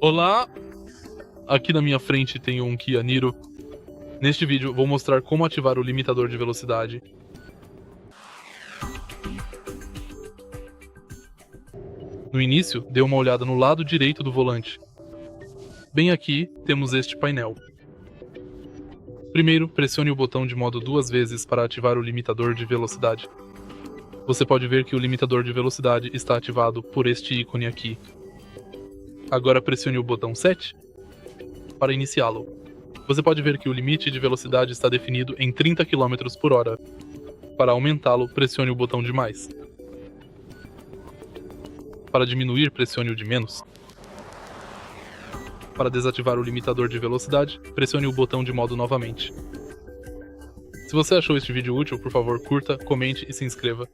Olá! Aqui na minha frente tem um Kia Niro. Neste vídeo vou mostrar como ativar o limitador de velocidade. No início, dê uma olhada no lado direito do volante. Bem aqui, temos este painel. Primeiro, pressione o botão de modo 2 vezes para ativar o limitador de velocidade. Você pode ver que o limitador de velocidade está ativado por este ícone aqui. Agora pressione o botão 7 para iniciá-lo. Você pode ver que o limite de velocidade está definido em 30 km por hora. Para aumentá-lo, pressione o botão de mais. Para diminuir, pressione o de menos. Para desativar o limitador de velocidade, pressione o botão de modo novamente. Se você achou este vídeo útil, por favor, curta, comente e se inscreva.